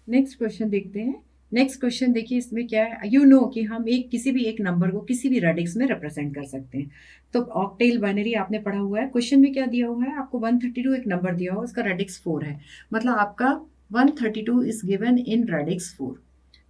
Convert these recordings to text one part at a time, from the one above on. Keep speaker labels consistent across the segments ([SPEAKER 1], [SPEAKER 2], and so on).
[SPEAKER 1] Next question देखते हैं। Next question देखिए, इसमें क्या है, कि हम किसी भी एक नंबर को किसी भी रेडिक्स में रिप्रेजेंट कर सकते हैं। तो ऑक्टेल बाइनरी आपने पढ़ा हुआ है। क्वेश्चन में क्या दिया हुआ है, आपको 132 एक नंबर दिया हुआ है, उसका रेडिक्स 4 है। मतलब आपका 132 इज गिवन इन रेडिक्स 4।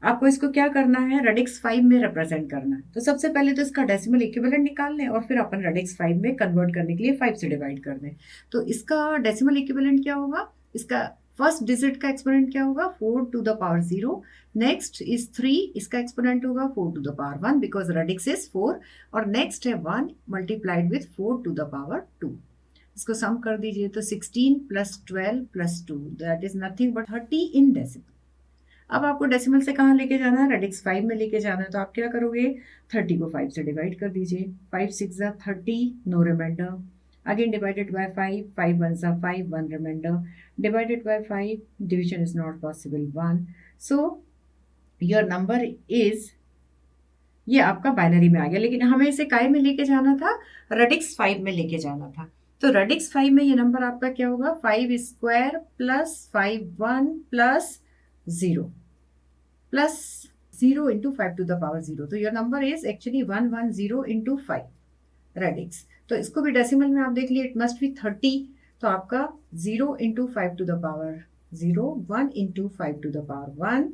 [SPEAKER 1] आपको इसको क्या करना है, रेडिक्स 5 में रिप्रेजेंट करना है। तो सबसे पहले तो इसका डेसिमल इक्विवेलेंट निकाल लें और फिर अपन रेडिक्स 5 में कन्वर्ट करने के लिए 5 से डिवाइड कर दें। तो इसका डेसिमल इक्विवेलेंट क्या होगा, इसका फर्स्ट डिजिट का एक्सपोनेंट क्या होगा, 4 to the power 0। Next is 3, इसका एक्सपोनेंट होगा 4 to the power 1 because radix is 4। और नेक्स्ट है 1 multiplied with 4 to the power 2। इसको सम कर दीजिए तो 16 plus 12 plus 2 that is nothing but 30 in decimal. अब आपको डेसिमल से कहाँ लेके जाना है, रेडिक्स 5 में लेके जाना है। तो आप क्या करोगे, 30 को 5 से डिवाइड कर दीजिए। 5 6 30, no remainder. Again divided by 5, 5 1 5, 1 remainder. Divided by 5, division is not possible, 1। So your number is, ये आपका बाइनरी में आ गया, लेकिन हमें इसे काय में लेके जाना था, रेडिक्स 5 में लेके जाना था। तो रेडिक्स 5 में ये नंबर आपका क्या होगा, 5 square plus 5 1 plus 0 plus 0 into 5 to the power 0। तो your number is actually 110 into 5 radix. तो इसको भी डेसिमल में आप देख लिए, इट मस्ट बी 30। तो आपका 0 into 5 to the power 0, 1 into 5 to the power 1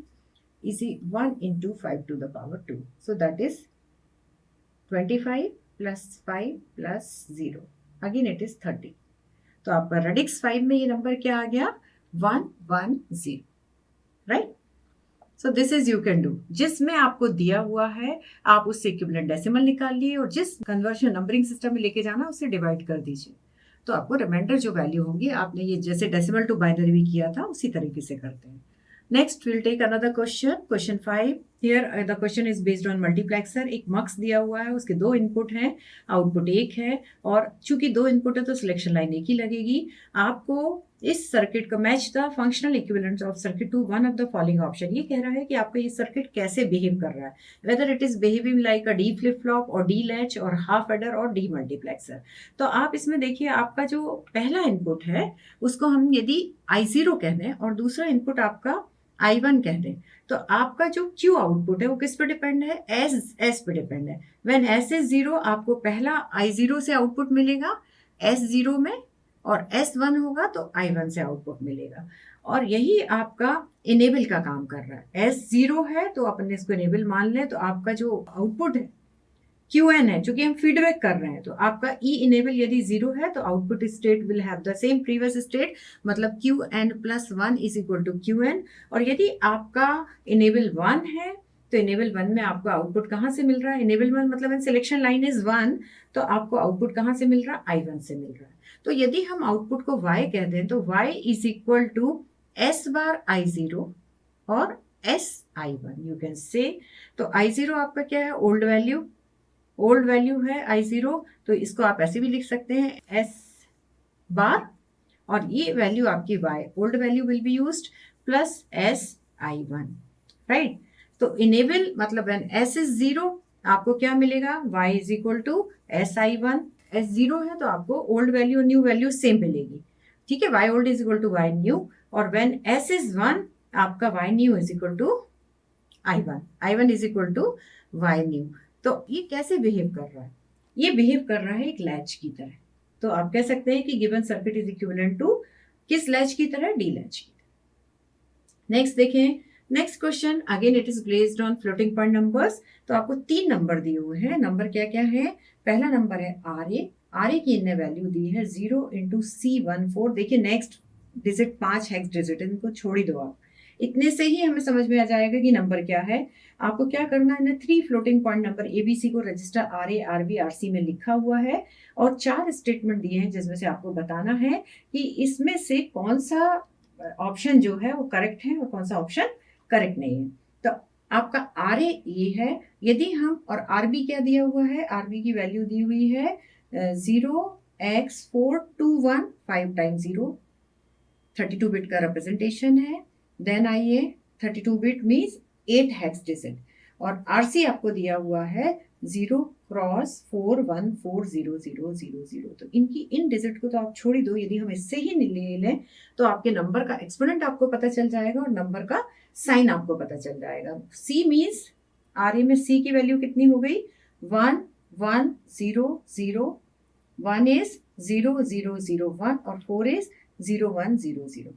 [SPEAKER 1] is 1 into 5 to the power 2। So that is 25 plus 5 plus 0, again it is 30। तो आपका रेडिक्स 5 में ये नंबर क्या आ गया, 110, right. So this is you can do, जिसमें आपको दिया हुआ है आप उससे इक्विवेलेंट डेसिमल निकालिए और जिस कन्वर्शन नंबरिंग सिस्टम में लेके जाना उससे डिवाइड कर दीजिए। तो आपको रिमाइंडर जो वैल्यू होगी, आपने ये जैसे डेसिमल टू बाइनरी भी किया था उसी तरीके से करते हैं। Next will take another question, question 5। Here the question is based on multiplexer. एक मक्स दिया हुआ है, उसके 2 इनपुट हैं, आउटपुट 1 है, और चूंकि 2 इनपुट है तो सिलेक्शन लाइन एक ही लगेगी। आपको इस सर्किट का match the functional equivalent of circuit to one of the following option. ये कह रहा है कि आपका ये सर्किट कैसे बिहेव कर रहा है, whether it is behaving like a D flip flop और डी लैच और हाफ एडर और डी मल्टीप्लेक्सर। तो आप इसमें देखिए, आपका जो पहला इनपुट है उसको हम यदि I0 कह दें और दूसरा इनपुट आपका I1 कह दें, तो आपका जो Q आउटपुट है वो किस पे डिपेंड है, S पे डिपेंड है। व्हेन S इज 0, आपको पहला I0 से आउटपुट मिलेगा S0 में, और S1 होगा तो I1 से आउटपुट मिलेगा। और यही आपका इनेबल का काम कर रहा है। S0 है तो अपन ने इसको इनेबल मान लें, तो आपका जो आउटपुट है QN है, चूंकि हम फीडबैक कर रहे हैं, तो आपका ई इनेबल यदि 0 है तो output state will have the same previous state, मतलब QN plus 1 is equal to QN। और यदि आपका इनेबल 1 है तो इनेबल 1 में आपको आउटपुट कहाँ से मिल रहा है, इनेबल 1 मतलब सिलेक्शन लाइन इज 1, तो आपको आउटपुट कहाँ से मिल रहा है, I1 से मिल रहा है। तो यदि हम आउटपुट को Y कह दें तो Y is equal to S bar I0 और S I1 you can say. तो I0 आपका क्या है, ओल्ड वैल्यू है I0, तो इसको आप ऐसे भी लिख सकते हैं S बार, और ये वैल्यू आपकी Y old value will be used plus S I1, right. तो इनेबल मतलब व्हेन S इज 0 आपको क्या मिलेगा, Y is equal to S I1। S 0 है तो आपको ओल्ड वैल्यू और न्यू वैल्यू सेम मिलेगी, ठीक है। Y old is equal to Y new, और व्हेन S इज 1 आपका Y new is equal to I1 is equal to Y new. तो ये कैसे बिहेव कर रहा है, ये बिहेव कर रहा है एक लैच की तरह। तो आप कह सकते हैं कि given circuit is equivalent to किस लैच की तरह, डी लैच की तरह। नेक्स्ट देखें, next question again it is based on floating point numbers. तो आपको 3 नंबर दिए हुए हैं। नंबर क्या क्या है, पहला नंबर है RA की इनने वैल्यू दी है 0 इंटू C14। देखिए नेक्स्ट डिजिट 5 हेक्स डिजिट है, इनको छोड़ ही दो आप, इतने से ही हमें समझ में आ जाएगा कि नंबर क्या है। आपको क्या करना है ना, 3 फ्लोटिंग पॉइंट नंबर ABC को रजिस्टर RA RB RC में लिखा हुआ है, और 4 स्टेटमेंट दिए हैं जिसमें से आपको बताना है कि इसमें से कौन सा ऑप्शन जो है वो करेक्ट है और कौन सा ऑप्शन करेक्ट नहीं है। तो आपका RA ये है, यदि हम, और RB क्या दिया हुआ है, RB की वैल्यू दी हुई है 0x421 5 टाइम्स 0, 32 बिट का रिप्रेजेंटेशन है। देन आइए 32 बिट मीन्स 8 हेक्स डिजिट, और RC आपको दिया हुआ है 0x41400000। तो इनकी इन डिजिट को तो आप छोड़ ही दो, यदि हम इससे ही ले लें तो आपके नंबर का एक्सपोनेंट आपको पता चल जाएगा और नंबर का साइन आपको पता चल जाएगा। सी मीन्स आरए में सी की वैल्यू कितनी हो गई 1 1 0 0, 1 इज 0 0 0 1 और 4 इज 0 1 0 0।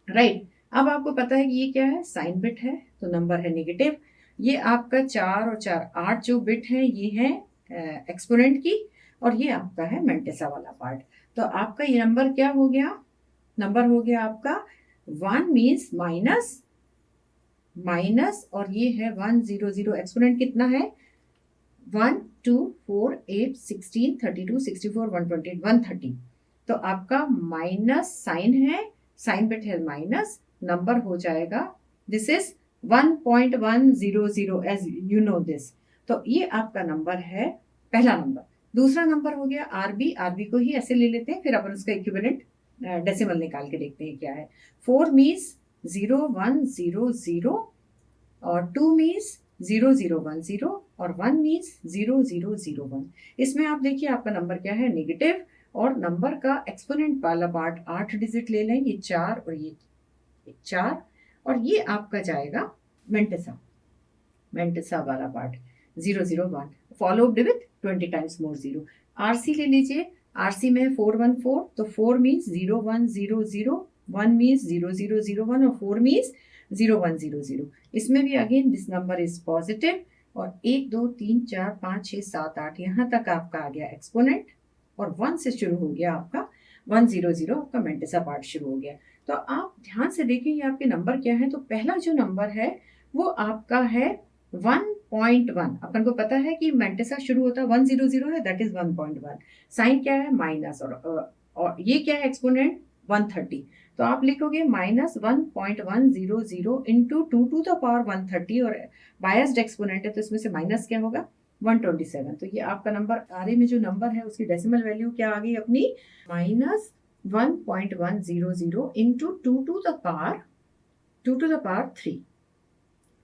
[SPEAKER 1] राइट, अब आपको पता है कि ये क्या है, साइन बिट है तो नंबर है नेगेटिव। ये आपका 4 और 4 8 जो बिट है ये है एक्सपोनेंट की, और ये आपका है मेंटेसा वाला पार्ट। तो आपका ये नंबर क्या हो गया, नंबर हो गया आपका 1 मीन्स माइनस माइनस, और ये है 1 0 0, एक्सपोनेंट कितना है 1 2 4 8 16 32 64 128 130। तो आपका माइनस साइन है, साइन बिट है माइनस, नंबर हो जाएगा this is 1.100 as you know this. तो ये आपका नंबर है पहला नंबर। दूसरा नंबर हो गया आरबी, आरबी को ही ऐसे ले लेते हैं, फिर अपन उसका इक्विवेलेंट डेसिमल निकाल के देखते हैं क्या है। 4 मीन्स 0 1 0 0 और 2 मीन्स 0 0 1 0 और 1 मीन्स 0 0 0 1। इसमें आप देखिए आपका नंबर क्या है नेगेटिव, और नंबर का एक्सपोनेंट वाला पार्ट 8 डिजिट ले लें, ये 4 और ये 4, और ये आपका जाएगा मेंटेसा, मेंटेसा वाला part 0 0 1 followed with 20 times more 0। RC ले लीजिए, आरसी में 4 1 4, तो 4 मीन्स 0 1 0 0, 1 मीन्स 0 0 0 1 और 4 मीन्स 0 1 0 0। इसमें भी again this number is positive, और 1 2 3 4 5 6 7 8 यहाँ तक आपका आ गया एक्सपोनेंट, और 1 से शुरू हो गया आपका 1 0 0, आपका मेंटेसा पार्ट शुरू हो गया। तो आप ध्यान से देखें ये आपके नंबर क्या है। तो पहला जो नंबर है वो आपका है 1.1। अपन को पता है कि मेंटेसा शुरू होता है 1 0 0 है, दैट इज 1.1। साइन क्या है माइनस, और ये क्या है एक्सपोनेंट 130। तो आप लिखोगे minus 1.100 into 2 to the power 130, और बायस्ड एक्सपोनेंट है तो इसमें से माइनस क्या होगा 127। तो ये आपका नंबर आरए में जो नंबर है उसकी डेसिमल वैल्यू क्या आ गई अपनी minus 1.100 into 2 to the power 3।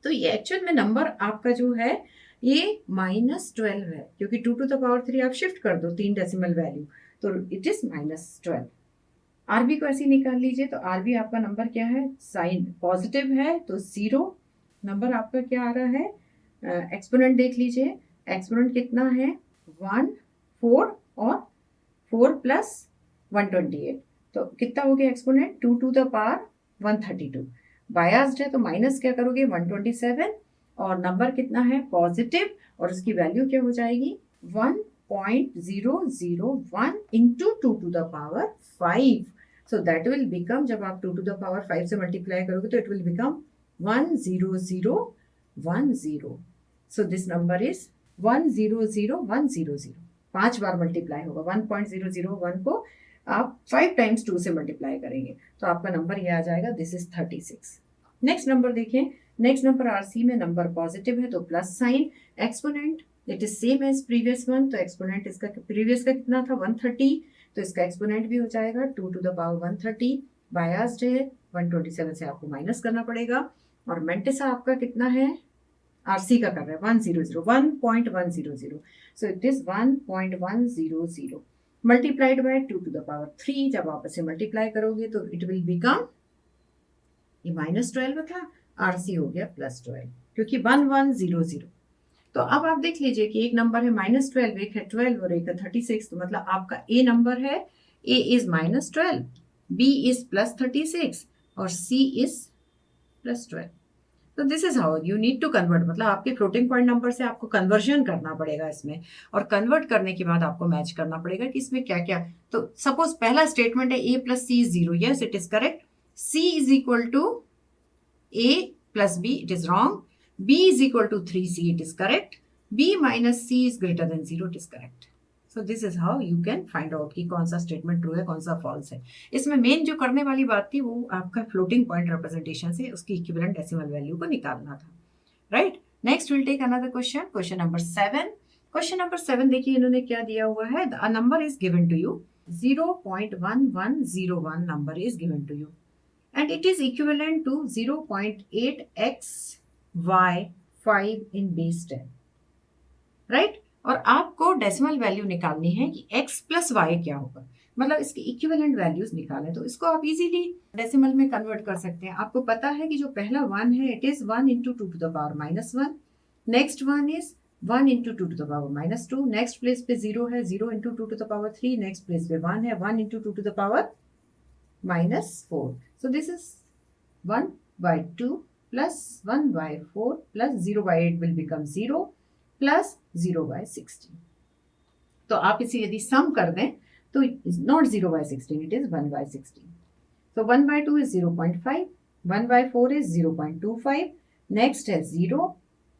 [SPEAKER 1] तो ये एक्चुअल में नंबर आपका जो है ये -12 है, क्योंकि 2 टू द पावर 3 आप शिफ्ट कर दो 3 डेसिमल वैल्यू, तो इट इज -12। आरबी को ऐसे निकाल लीजिए, तो आरबी आपका नंबर क्या है, साइन पॉजिटिव है तो 0, नंबर आपका क्या आ रहा है, एक्सपोनेंट देख लीजिए, एक्सपोनेंट कितना है 1 4 और 4 प्लस 128, तो कितना हो गया exponent 2 to the power 132। Biased है तो माइनस क्या करोगे 127, और नंबर कितना है पॉजिटिव, और उसकी वैल्यू क्या हो जाएगी 1.001 into 2 to the power 5। So that will become, जब आप 2 टू द पावर 5 से मल्टीप्लाई करोगे तो it will become 10010। So this number is 10010। 5 bar multiply होगा, 1.001 को आप 5 टाइम्स 2 से मल्टीप्लाई करेंगे तो आपका नंबर ये आ जाएगा, दिस इज 36। नेक्स्ट नंबर देखें, नेक्स्ट नंबर आरसी में नंबर पॉजिटिव है तो plus sign, exponent it is same as previous one, तो एक्सपोनेंट इसका प्रीवियस का कितना था 130, तो इसका एक्सपोनेंट भी हो जाएगा 2 टू द पावर 130। बायस्ड है 127 से आपको माइनस करना पड़ेगा, और मेंटेसा आपका कितना है आरसी का कर रहा है 1.100, so it is 1.100 multiplied by 2 to the power 3। जब आप इसे मल्टीप्लाई करोगे तो इट विल बिकम, ये -12 था, आरसी हो गया +12, क्योंकि 1100। तो अब आप देख लीजिए कि एक नंबर है -12, एक है 12 और एक है 36, तो मतलब आपका ए नंबर है, ए इज -12, बी इज +36 और सी इज +12। तो this is how you need to convert, मतलब आपके फ्लोटिंग पॉइंट नंबर से आपको कन्वर्जन करना पड़ेगा इसमें, और कन्वर्ट करने के बाद आपको मैच करना पड़ेगा कि इसमें क्या क्या। तो सपोज पहला स्टेटमेंट है a + c is 0, yes it is correct. c is equal to a + b, it is wrong. b is equal to 3c, it is correct. b minus c is greater than 0, it is correct. So this is how you can find out कि कौन सा statement true है कौन सा false है। इसमें main जो करने वाली बात थी वो आपका फ्लोटिंग पॉइंट रिप्रेजेंटेशन से उसकी इक्विवेलेंट डेसिमल वैल्यू को निकालना था, right. Next will take another question, question number 7। Question number 7 देखिए इन्होंने क्या दिया हुआ है, a number is given to you, 0.1101 number is given to you and it is equivalent to 0.8xy5 in base 10, right? और आपको डेसिमल वैल्यू निकालनी है कि x प्लस वाई क्या होगा, मतलब इसकी इक्विवेलेंट वैल्यूज निकालें। तो इसको आप इजीली डेसिमल में कन्वर्ट कर सकते हैं। आपको पता है कि जो पहला 1 है it is 1 into two to the power minus 1, next 1 is 1 into two to the power minus 2, next place पे 0 है, 0 into two to the power 3, next place पे 1 है, 1 into two to the power minus 4. So this is 1 by 2 plus 1 by 4 plus 0 by 8 will become 0 plus 0 by 16. तो आप इसे यदि सम कर दें तो it is not 0 by 16, it is 1 by 16. So 1 by 2 is 0.5, 1 by 4 is 0.25, next है 0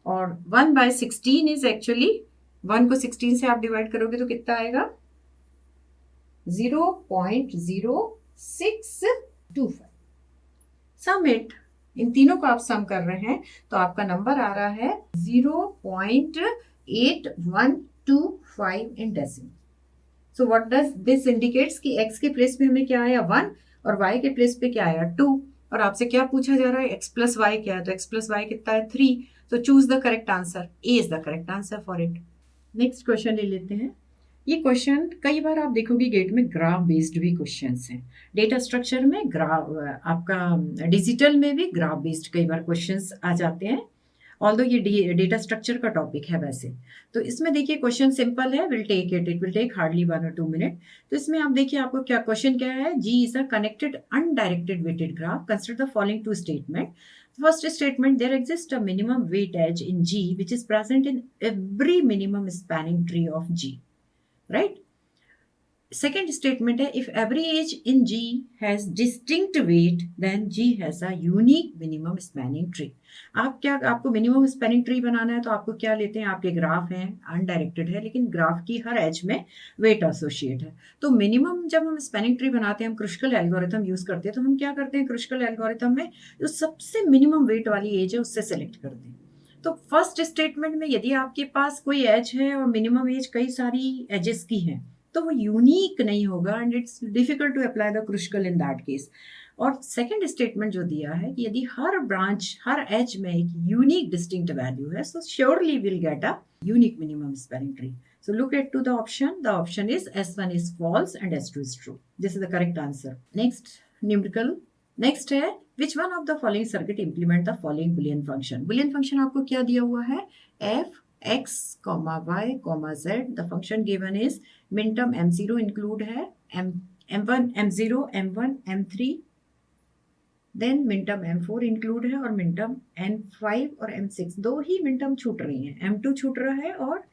[SPEAKER 1] और 1 by 16 is actually 1 को 16 से आप डिवाइड करोगे तो कितना आएगा 0.0625. सम इट, इन तीनों को आप सम कर रहे हैं तो आपका नंबर आ रहा है 0.8125 in decimal. So what does this indicates कि x के प्लेस पे हमें क्या आया 1 और y के प्लेस पे क्या आया 2 और आपसे क्या पूछा जा रहा है x प्लस वाई क्या है, तो x प्लस वाई कितना है 3. तो choose the correct answer, A is the correct answer for it. Next question ले लेते हैं. ये क्वेश्चन कई बार आप देखोगे गेट में ग्राफ बेस्ड भी क्वेश्चंस हैं. डेटा स्ट्रक्चर में ग्राफ, आपका डिजिटल में भी ग्राफ बेस्ड कई बार क्वेश्चंस आ जाते हैं. ऑल्दो ये डेटा स्ट्रक्चर का टॉपिक है वैसे. तो इसमें देखिए क्वेश्चन सिंपल है, will take it will take hardly 1 और 2 मिनट. तो इसमें आप देखिए आपको क्या क्वेश्चन क्या है. G is a connected undirected weighted graph, consider the following two statement. First statement, there exists a minimum weight edge in G which is present in every minimum spanning tree of G. Right? Second statement है, if every edge in G has distinct weight, then G has a unique minimum spanning tree. आपको minimum spanning tree बनाना है तो आपको क्या लेते हैं, आपके graph हैं अनडायरेक्टेड है लेकिन ग्राफ की हर एज में वेट एसोसिएट है. तो मिनिमम जब हम स्पैनिंग ट्री बनाते हैं, हम क्रुशिकल एल्गोरिथम यूज करते हैं. तो हम क्या करते हैं क्रुशिकल एल्गोरिथम में जो सबसे मिनिमम वेट वाली एज है उससे सेलेक्ट करते हैं. तो फर्स्ट स्टेटमेंट में यदि आपके पास कोई एज है और मिनिमम एज कई सारी एजेस की है तो वो यूनिक नहीं होगा and it's difficult to apply the Kruskal in that case. और सेकंड स्टेटमेंट जो दिया है कि यदि हर ब्रांच हर एज में एक यूनिक डिस्टिंक्ट वैल्यू है सो surely will get a unique minimum spanning tree. So look at to the option. The option is S1 is false and S2 is true. This is the correct answer. Next numerical. Next है which one of the following circuit implement the following boolean function. Boolean function आपको क्या दिया हुआ है, f x, y, z. The function given is minterm m0 include है m1, m0, m1, m3. Then minterm m4 include है और minterm m5 और m6 दो ही मिनटर्म छूट रही हैं, m2 छूट रहा है और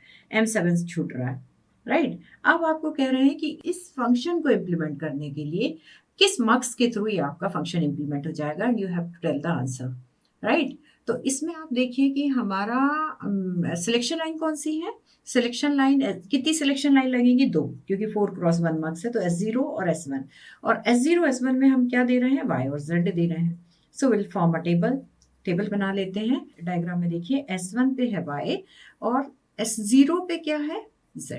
[SPEAKER 1] m7 छूट रहा है. राइट. अब आपको कह रहे हैं कि इस फंक्शन को इम्प्लीमेंट करने के लिए किस मक्स के थ्रू ये आपका फंक्शन इम्प्लीमेंट हो जाएगा and you have to tell the answer. Right. तो इसमें आप देखिए कि हमारा सिलेक्शन लाइन कौन सी है. सिलेक्शन लाइन कितनी सिलेक्शन लाइन लगेगी, 2, क्योंकि 4x1 मार्क्स है तो S0 और S1. और S0 S1 में हम क्या दे रहे हैं, y और z दे रहे हैं. So will form a table बना लेते हैं. डायग्राम में देखिए S1 पे है y और S0 पे क्या है z.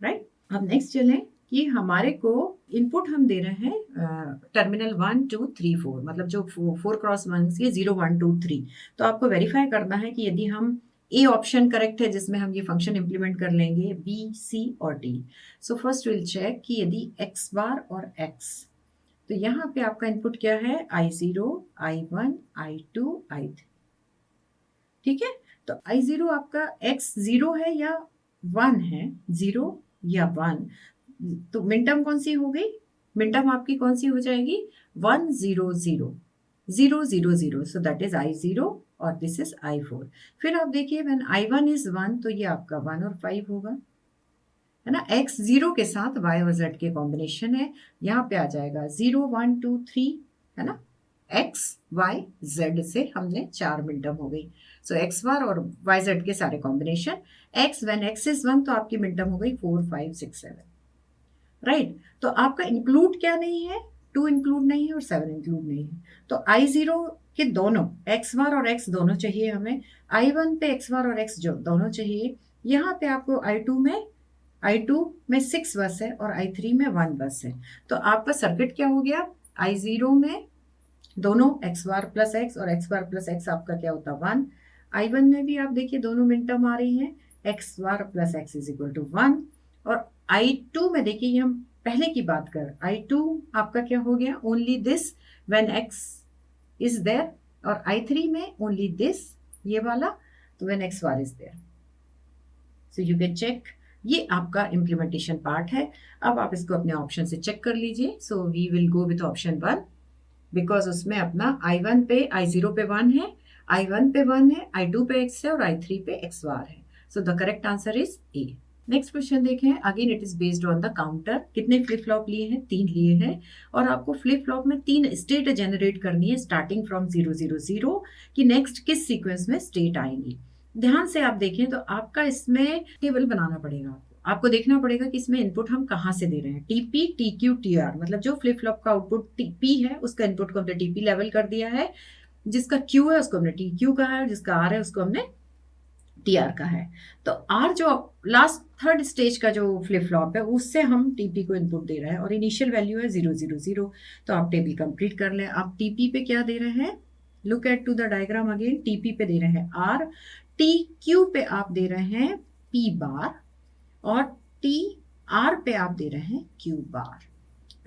[SPEAKER 1] राइट. अब नेक्स्ट चलें कि हमारे को इनपुट हम दे रहे हैं टर्मिनल 1 2 3 4, मतलब जो 4x1 के 0 1 2 3. तो आपको वेरीफाई करना है कि यदि हम ए ऑप्शन करेक्ट है जिसमें हम ये फंक्शन इंप्लीमेंट कर लेंगे, बी सी और D. So first will check कि यदि एक्स बार और एक्स, तो यहाँ पे आपका इनपुट क्या है, I0, I1, I2, I3. ठीक है. तो I0 आपका x0 है या 1 है, 0 या 1. तो मिनटर्म कौन सी हो गई, मिनटर्म आपकी कौन सी हो जाएगी, 1 0 0 0 0 0. सो दैट इज I0 और दिस इज I4. फिर आप देखिए व्हेन I1 इज 1 तो ये आपका 1 और 5 होगा, है ना. x0 के साथ y और z के कॉम्बिनेशन है, यहाँ पे आ जाएगा 0 1 2 3, है ना. x y z से हमने 4 मिनटर्म हो गई. सो x बार और y z के सारे combination, x when x is 1 तो आपकी मिनटर्म हो गई 4 5 6 7. राइट. तो आपका इंक्लूड क्या नहीं है, 2 इंक्लूड नहीं है और 7 इंक्लूड नहीं है. तो I0 के दोनों x बार और x दोनों चाहिए हमें, I1 पे x बार और x जो दोनों चाहिए. यहाँ पे आपको I2 में 6 बस है और I3 में 1 बस है. तो आपका सर्किट क्या हो गया, I0 में दोनों x बार प्लस x और x बार प्लस x आपका क्या होता है 1. I1 में भी आप देखिए दोनों मिनटर्म आ रही हैं, x bar plus x is equal to 1। और I2 में देखिए हम पहले की बात कर, I2 आपका क्या हो गया, only this when x is there, और I3 में ओनली दिस, ये वाला, तो when x bar is there. So you can check, ये आपका इम्प्लीमेंटेशन पार्ट है। अब आप इसको अपने ऑप्शन से चेक कर लीजिए। So we will go with option 1 because उसमें अपना I1 पे I0 पे 1 है, I1 पे 1 है, I2 पे x है और I3 पे x बार है। So the correct answer is A. Next question देखें, again it is based on the counter. कितने फ्लिप फ्लॉप लिए हैं, 3 लिए हैं, और आपको फ्लिप फ्लॉप में 3 स्टेट जनरेट करनी है स्टार्टिंग फ्रॉम 000 कि नेक्स्ट किस सीक्वेंस में स्टेट आएंगी। ध्यान से आप देखें तो आपका इसमें टेबल बनाना पड़ेगा। आपको देखना पड़ेगा कि इसमें इनपुट हम कहाँ से दे रहे हैं, टीपी, टीक्यू, टीआर, मतलब जो फ्लिप फ्लॉप का आउटपुट टीपी है उसका इनपुट को हमने टीपी लेवल कर दिया है, जिसका क्यू है उसको हमने टीक्यू कहा है, जिसका आर है उसको हमने टीआर का है। तो आर जो लास्ट थर्ड स्टेज का जो फ्लिप फ्लॉप है उससे हम टीपी को इनपुट दे रहे हैं और इनिशियल वैल्यू है 000। तो आप टेबल कंप्लीट कर लें। आप टीपी पे क्या दे रहे हैं, look at to the diagram again. TP पे दे रहे हैं आर, टी क्यू पे आप दे रहे हैं पी बार, और टी आर पे आप दे रहे हैं क्यू बार,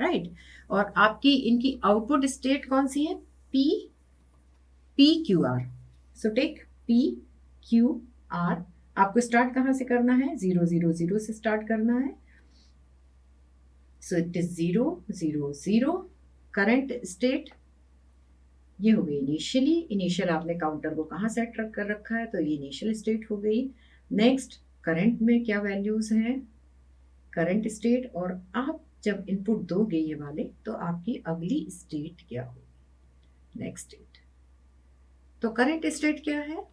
[SPEAKER 1] राइट। और आपकी इनकी आउटपुट स्टेट कौन सी है, P P Q R. So take P Q R. आपको स्टार्ट कहां से करना है, 000 से स्टार्ट करना है। So it is 000। Current state ये हो गई इनिशियली, इनिशियल आपने काउंटर को कहाँ सेट कर रखा है, तो ये इनिशियल स्टेट हो गई। नेक्स्ट करंट में क्या वैल्यूज हैं, करंट स्टेट, और आप जब इनपुट दोगे ये वाले तो आपकी अगली स्टेट क्या होगी, नेक्स्ट स्टेट। तो करंट स्टेट क्या है,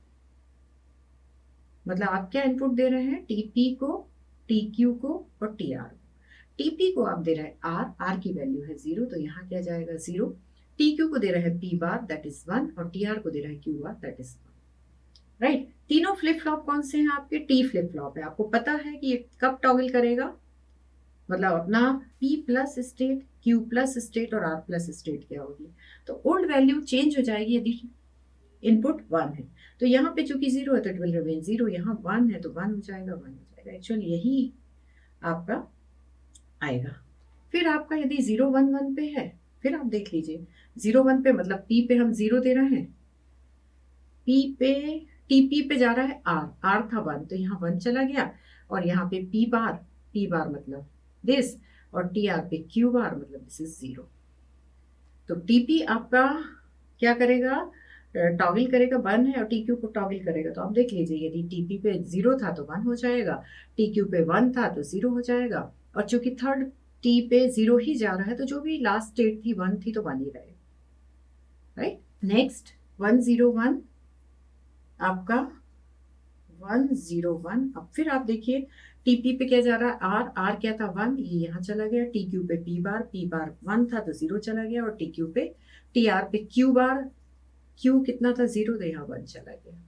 [SPEAKER 1] मतलब आप क्या इनपुट दे रहे हैं, टीपी को, टीक्यू को और टीआर को। टीपी को आप दे रहे हैं आर, आर की वैल्यू है 0, तो यहाँ क्या जाएगा 0। टीक्यू को दे रहे हैं पी बार दैट इज 1, और टीआर को दे रहे हैं Q bar that is 1, right. तीनों फ्लिप फ्लॉप कौन से हैं आपके, टी फ्लिप फ्लॉप है। आपको पता है कि ये कब टॉगल करेगा, मतलब अपना P plus state, Q plus state और R प्लस स्टेट क्या होगी। तो ओल्ड वैल्यू चेंज हो जाएगी यदि इनपुट 1 है, तो यहाँ पे चूंकि 0 है तो इट विल रिमेन 0, यहाँ 1 है तो 1 हो जाएगा, 1 हो जाएगा। एक्चुअली यही आपका आएगा। फिर आपका यदि 0 1 1 पे है, फिर आप देख लीजिए 0 1 पे मतलब P पे हम 0 दे रहे हैं, P पे TP पे जा रहा है R था 1 तो यहाँ 1 चला गया, और यहाँ पे P बार मतलब दिस, और TR पे Q बार मतलब दिस इज 0। तो TP आपका क्या करेगा, टॉगल करेगा, 1 है, और TQ को टॉगल करेगा। तो आप देख लीजिए यदि TP पे 0 था तो 1 हो जाएगा, TQ पे 1 था तो 0 हो जाएगा, और चूंकि थर्ड T पे 0 ही जा रहा है तो जो भी लास्ट स्टेट थी 1 थी तो 1 ही रहेगा, राइट। नेक्स्ट 101 आपका 101। अब फिर आप देखिए टीपी पे क्या जा रहा है, आर, आर क्या था 1, ये यहाँ चला गया। टीक्यू पे पी बार 1 था तो 0 चला गया, और टीक्यू पे टीआर पे क्यू बार, क्यू कितना था 0 तो यहाँ 1 चला गया।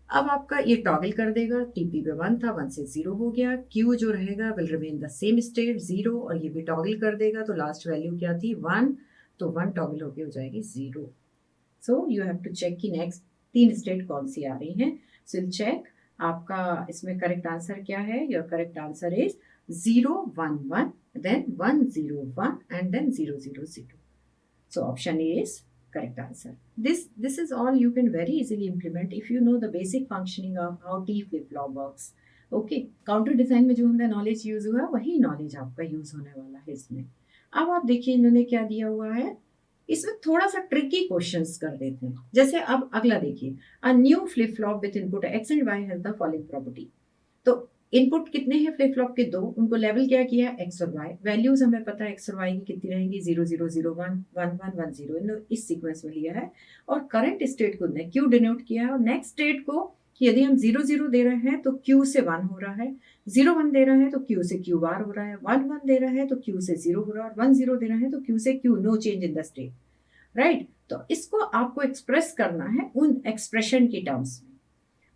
[SPEAKER 1] अब आपका ये टॉगल कर देगा, टीपी पे 1 था 1 से 0 हो गया, क्यू जो रहेगा will remain the same state 0, और ये भी टॉगल कर देगा तो लास्ट वैल्यू क्या थी 1, तो 1 टॉगल होके हो जाएगी 0। So you have to check कि नेक्स्ट 3 स्टेट कौन सी आ रही हैं। सो विल चेक आपका इसमें करेक्ट आंसर क्या है, your correct answer is 0 1 1, then 1 0 1 and then 0 0 0. So option A is correct answer. This is all you can very easily implement if you know the basic functioning of how T flip flop works. Okay, counter design में जो हमने knowledge use हुआ वही knowledge आपका use होने वाला है इसमें। अब आप देखिए इन्होंने क्या दिया हुआ है, इसमें थोड़ा सा ट्रिकी क्वेश्चंस कर देते हैं। जैसे अब अगला देखिए, a new flip flop with input x and y has the following property. तो इनपुट कितने हैं फ्लिप फ्लॉप के, 2, उनको लेवल क्या किया है एक्स और वाई। वैल्यूज हमें पता है एक्स और वाई की कितनी रहेंगी, 0 0 0 1 1 1 1 0, इन इस सीक्वेंस में लिया है। और करंट स्टेट को क्यू डिनोट किया है, और नेक्स्ट स्टेट को यदि हम 0 0 दे रहे हैं तो क्यू से 1 हो रहा है, 0 1 दे रहे हैं तो क्यू से क्यू बार हो रहा है, 1 1 दे रहे हैं तो क्यू से 0 हो रहा है, और 1 0 दे रहे हैं तो क्यू से Q, no change in the state, right. तो इसको आपको एक्सप्रेस करना है उन एक्सप्रेशन की टर्म्स में।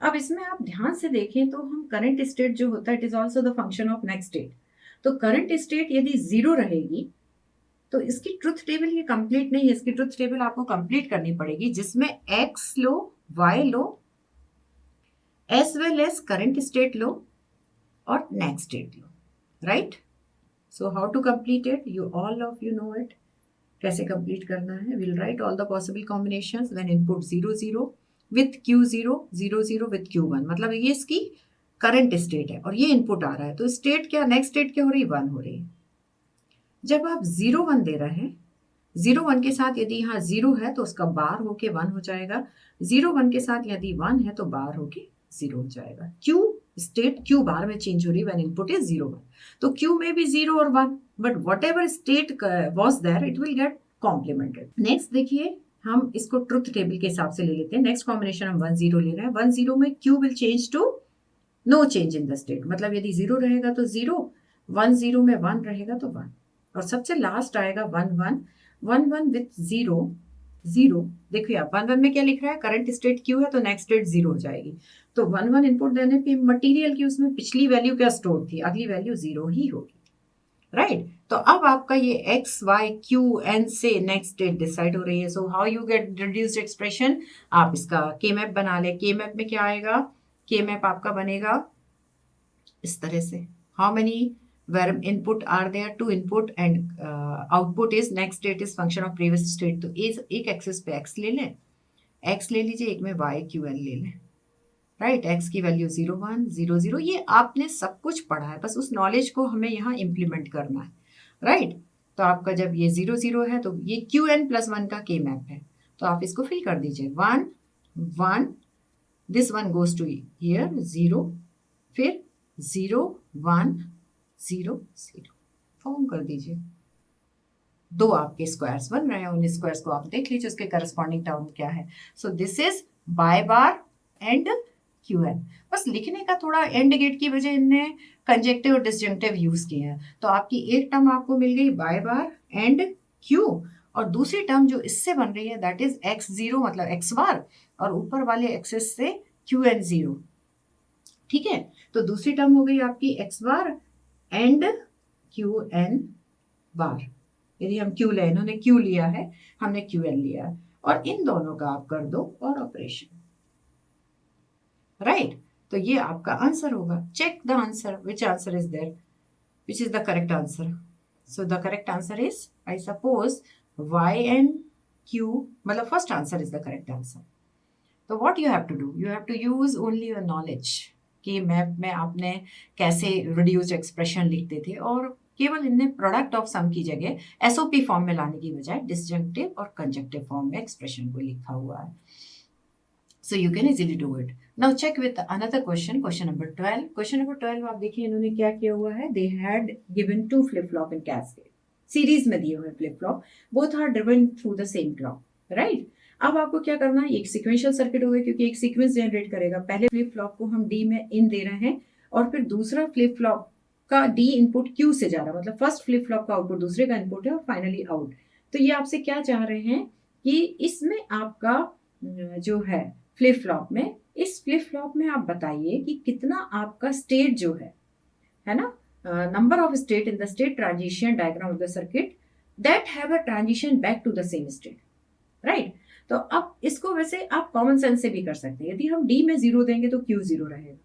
[SPEAKER 1] अब इसमें आप ध्यान से देखें तो हम करंट स्टेट जो होता है it is also the function of next state. तो करंट स्टेट यदि 0 रहेगी तो इसकी ट्रुथ टेबल ये कंप्लीट नहीं है, इसकी ट्रुथ टेबल आपको कंप्लीट करनी पड़ेगी, जिसमें एक्स लो, वाई लो, as well as current state लो और next state low, right? So how to complete it? You all of you know it. कैसे कंप्लीट करना है? We'll write all the possible combinations when input 0 0 with Q0 0 0 with Q1. मतलब ये इसकी current state है और ये इनपुट आ रहा है, तो स्टेट क्या, नेक्स्ट स्टेट क्या हो रही है, 1 हो रही है। जब आप 0 1 दे रहे हैं, 0 1 के साथ यदि यहाँ 0 है तो उसका बार होके 1 हो जाएगा, 0 1 के साथ यदि 1 है तो बार होके 0 हो जाएगा। Q स्टेट Q बार में चेंज हो रही है व्हेन इनपुट इज 0 1, तो Q में भी 0 और 1, but whatever state was there it will get complemented. Next देखिए, हम इसको ट्रुथ टेबल के हिसाब से ले लेते हैं। नेक्स्ट कॉम्बिनेशन हम 1 0 ले रहे हैं। 1 0 में Q will change to no change in the state, मतलब यदि 0 रहेगा तो 0, 1 0 में 1 रहेगा तो 1, और सबसे लास्ट आएगा 1 1 1 1 विथ 0 0। देखिए आप 1 1 में क्या लिख रहा है, करंट स्टेट Q है तो नेक्स्ट स्टेट 0 हो जाएगी, तो 1 1 इनपुट देने पे मटेरियल की उसमें पिछली वैल्यू क्या स्टोर थी, अगली वैल्यू 0 ही होगी, राइट? तो अब आपका ये x y q n से नेक्स्ट स्टेट डिसाइड हो रही है। So how you get reduced expression, आप इसका के मैप बना ले। के मैप में क्या आएगा, के मैप आपका बनेगा इस तरह से, how many where input are there, two input and output is next state is function of previous state। तो एक एक्सिस पे x ले लें, x ले लीजिए, एक में y q n ले लें, राइट? x की वैल्यू 0 1 0 0, ये आपने सब कुछ पढ़ा है, बस उस नॉलेज को हमें यहाँ इम्प्लीमेंट करना है, राइट? तो आपका जब ये 0 0 है तो ये क्यू एन प्लस 1 का के मैप है, तो आप इसको फिल कर दीजिए, 1 1, दिस 1 गोज टू हियर 0, फिर 0 1 0 0 फॉर्म कर दीजिए। दो आपके स्क्वायर्स बन रहे हैं, उन स्क्वायर्स को आप देख लीजिए उसके करस्पॉन्डिंग टर्म क्या है। So this is by bar and Q N. बस लिखने का थोड़ा एंड गेट की वजह इनने कंजक्टिव और डिसजंक्टिव यूज किए हैं, तो आपकी एक टर्म आपको मिल गई बाय बार एंड क्यू, और दूसरी टर्म जो इससे बन रही है दैट इज एक्स जीरो मतलब एक्स बार, और ऊपर वाले एक्सेस से क्यू एन जीरो, ठीक है? तो दूसरी टर्म हो गई आपकी X bar and Q N bar. यदि हम क्यू ले, इन्होंने क्यू लिया है, हमने क्यू एन लिया है, और इन दोनों का आप कर दो और ऑपरेशन, राइट? तो ये आपका आंसर होगा। Check the answer, which answer is there, which is the correct answer. So the correct answer is, I suppose Y and Q, मतलब first answer is the correct answer. तो what you have to do, you have to use only your knowledge कि map में आपने कैसे reduced expression लिखते थे, और केवल इनने प्रोडक्ट ऑफ सम की जगह एसओपी फॉर्म में लाने की बजाय डिसजंक्टिव और कंजक्टिव फॉर्म में एक्सप्रेशन को लिखा हुआ है। So you can easily do it. Now check with another question, question number 12। Question number 12 आप देखिए इन्होंने क्या किया हुआ है, they had given two flip flop in cascade, series में दिए हुए flip flop, both are driven through the same clock, right? अब आपको क्या करना है, एक सीक्वेंशियल सर्किट होगा क्योंकि एक सीक्वेंस जनरेट करेगा। पहले फ्लिप फ्लॉप को हम डी में इन दे रहे हैं, और फिर दूसरा फ्लिप फ्लॉप का डी इनपुट क्यू से जा रहा है, मतलब फर्स्ट फ्लिप फ्लॉप का आउटपुट दूसरे का इनपुट है, और फाइनली आउट। तो ये आपसे क्या चाह रहे हैं कि इसमें आपका जो है फ्लिप फ्लॉप में, इस फ्लिप फ्लॉप में आप बताइए कि कितना आपका स्टेट जो है ना, number of state in the state transition diagram of the circuit that have a transition back to the same state, right? तो अब इसको वैसे आप कॉमन सेंस से भी कर सकते हैं। यदि हम डी में 0 देंगे तो क्यू 0 रहेगा,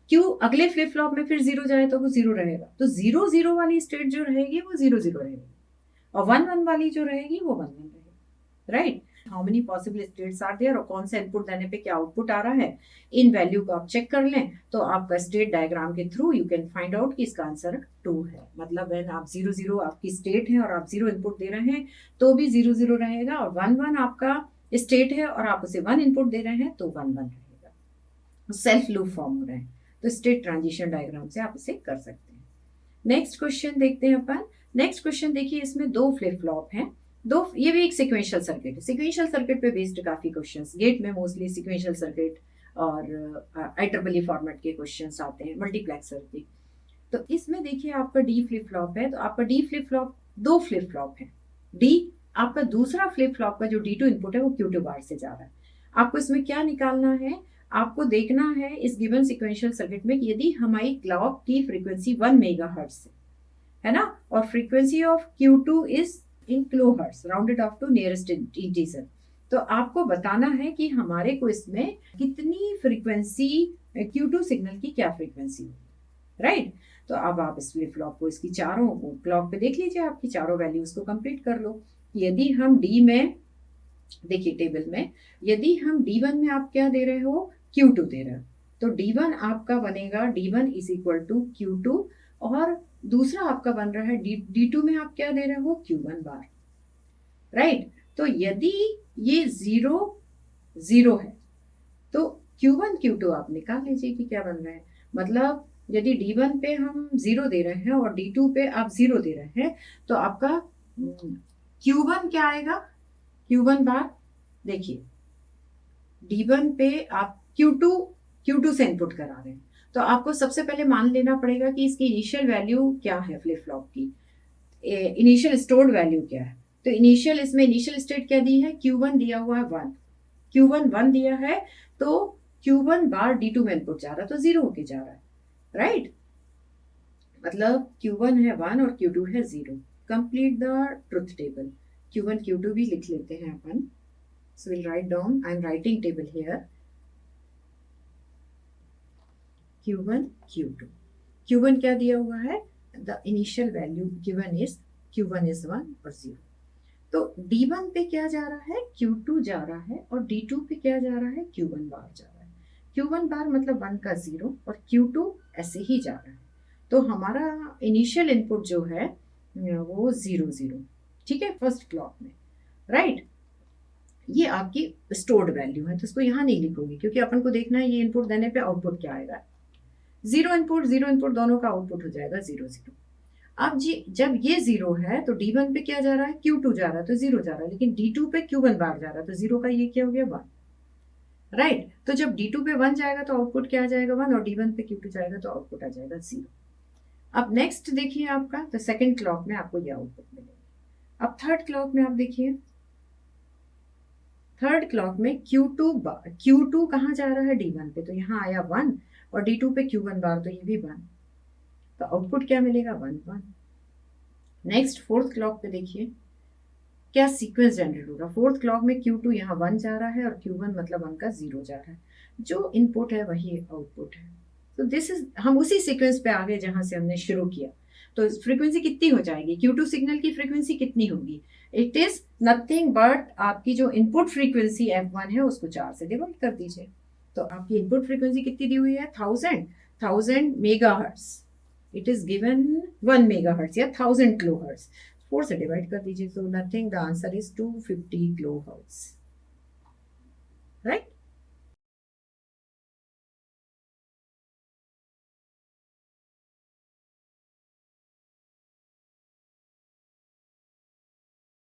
[SPEAKER 1] क्यू अगले फ्लिप फ्लॉप में फिर 0 जाए तो वो 0 रहेगा, तो 0 0 वाली स्टेट जो रहेगी वो 0 0 रहेगी, और 1 1 वाली जो रहेगी वो 1 1 रहेगी, right? How many possible states are there, और कौन सा इनपुट देने पे क्या आउटपुट आ रहा है, इन वैल्यू को आप चेक कर लें, तो आपका स्टेट डायग्राम के through you can find out कि इसका आंसर 2 है। मतलब व्हेन आप 0 0 आपकी स्टेट है और आप 0 इनपुट दे रहे हैं तो भी 0 0 रहेगा, और 1 1 आपका स्टेट है और आप उसे 1 इनपुट दे रहे हैं तो 1 1 रहेगा। सेल्फ लूप फॉर्म हो रहे हैं, तो स्टेट ट्रांजिशन डायग्राम से आप इसे कर सकते हैं। नेक्स्ट क्वेश्चन देखते हैं अपन। नेक्स्ट क्वेश्चन देखिए, इसमें दो फ्लिप फ्लॉप हैं, दो, ये भी एक सिक्वेंशियल सर्किट है। सिक्वेंशियल सर्किट पे बेस्ड काफी क्वेश्चंस गेट में मोस्टली सिक्वेंशियल सर्किट और IEEE फॉर्मेट के क्वेश्चंस आते हैं, मल्टीप्लेक्सर के। तो इसमें देखिए आपका डी फ्लिप फ्लॉप है, तो आपका डी फ्लिप फ्लॉप, दो फ्लिप फ्लॉप है, डी आपका दूसरा फ्लिप फ्लॉप का जो D2 इनपुट है वो Q2 बार से जा रहा है। आपको इसमें क्या निकालना है, आपको देखना है इस गिवन सिक्वेंशियल सर्किट में कि यदि हमारी क्लॉक की फ्रीक्वेंसी 1 मेगाहर्ट्ज है ना, और frequency of Q2 is in kilohertz rounded off to nearest integer, तो आपको बताना है कि हमारे को इसमें कितनी फ्रीक्वेंसी Q2 सिग्नल की क्या फ्रीक्वेंसी होगी, राइट। तो अब आप इस फ्लिप फ्लॉप को इसकी चारों क्लॉक पे देख लीजिए, आपकी चारों वैल्यूज को कंप्लीट कर लो। यदि हम डी में देखिए टेबल में, यदि हम D1 में आप क्या दे रहे हो, Q2 दे रहे हो, तो D1 आपका बनेगा D1 is equal to Q2, और दूसरा आपका बन रहा है D2 में आप क्या दे रहे हो, Q1 बार, राइट। तो यदि ये 0 0 है तो Q1 Q2 आप निकाल लीजिए कि क्या बन रहा है। मतलब यदि D1 पे हम 0 दे रहे हैं और D2 पे आप 0 दे रहे हैं, तो आपका Q1 क्या आएगा, Q1 बार, देखिए D1 पे आप Q2 से इनपुट करा रहे हैं, तो आपको सबसे पहले मान लेना पड़ेगा कि इसकी इनिशियल वैल्यू क्या है, फ्लिप फ्लॉप की इनिशियल स्टोर्ड वैल्यू क्या है। तो इनिशियल, इसमें इनिशियल स्टेट क्या दी है, Q1 दिया हुआ है 1, Q1 1 दिया है, तो Q1 बार D2 में इनपुट जा रहा है तो 0 होके जा रहा है, राइट। मतलब Q1 है 1 और Q2 है 0। Complete the truth table. Q1 Q2 भी लिख लेते हैं अपन। So we'll write down, I'm writing table here, Q1 Q2। Q1 क्या दिया हुआ है, the initial value given is Q1 is 1 और 0। तो D1 पे क्या जा रहा है, Q2 जा रहा है, और D2 पे क्या जा रहा है, Q1 बार जा रहा है। Q1 बार मतलब 1 का 0, और Q2 ऐसे ही जा रहा है। तो हमारा इनिशियल इनपुट जो है वो 0 0, ठीक है, फर्स्ट क्लॉक में, राइट। ये आपकी स्टोर्ड वैल्यू है, तो इसको यहाँ नहीं लिखोगे क्योंकि अपन को देखना है ये इनपुट देने पे आउटपुट क्या आएगा। 0 इनपुट दोनों का आउटपुट हो जाएगा 0 0। अब जी जब ये 0 है तो D1 पे क्या जा रहा है, Q2 जा रहा है तो 0 जा रहा है, लेकिन D2 पे Q1 बार जा रहा है तो 0 का ये क्या हो गया, 1, राइट। तो जब D2 पे 1 जाएगा तो आउटपुट क्या आ जाएगा, 1, और D1 पे Q2 जाएगा तो आउटपुट आ जाएगा 0। अब नेक्स्ट देखिए आपका, तो सेकेंड क्लॉक में आपको ये आउटपुट मिलेगा। अब थर्ड क्लॉक में आप देखिए, थर्ड क्लॉक में Q2 कहाँ जा रहा है, D1 पे, तो यहाँ आया 1, और D2 पे Q1 बार तो ये भी 1, तो आउटपुट क्या मिलेगा, 1 1। नेक्स्ट फोर्थ क्लॉक पे देखिए क्या सीक्वेंस जनरेट होगा। फोर्थ क्लॉक में Q2 यहाँ 1 जा रहा है और Q1 मतलब 1 का 0 जा रहा है, जो इनपुट है वही आउटपुट है। तो दिस इज, हम उसी सीक्वेंस पे आ गए जहां से हमने शुरू किया। तो फ्रीक्वेंसी कितनी हो जाएगी, Q2 सिग्नल की फ्रीक्वेंसी कितनी होगी, इट इज नथिंग बट आपकी जो इनपुट फ्रीक्वेंसी F1 है उसको 4 से डिवाइड कर दीजिए। तो आपकी इनपुट फ्रीक्वेंसी कितनी दी हुई है, 1000 megahertz, it is given 1 megahertz या 1000 किलोहर्ट्ज, 4 से डिवाइड कर दीजिए। तो nothing, the answer is 250 kilohertz, right.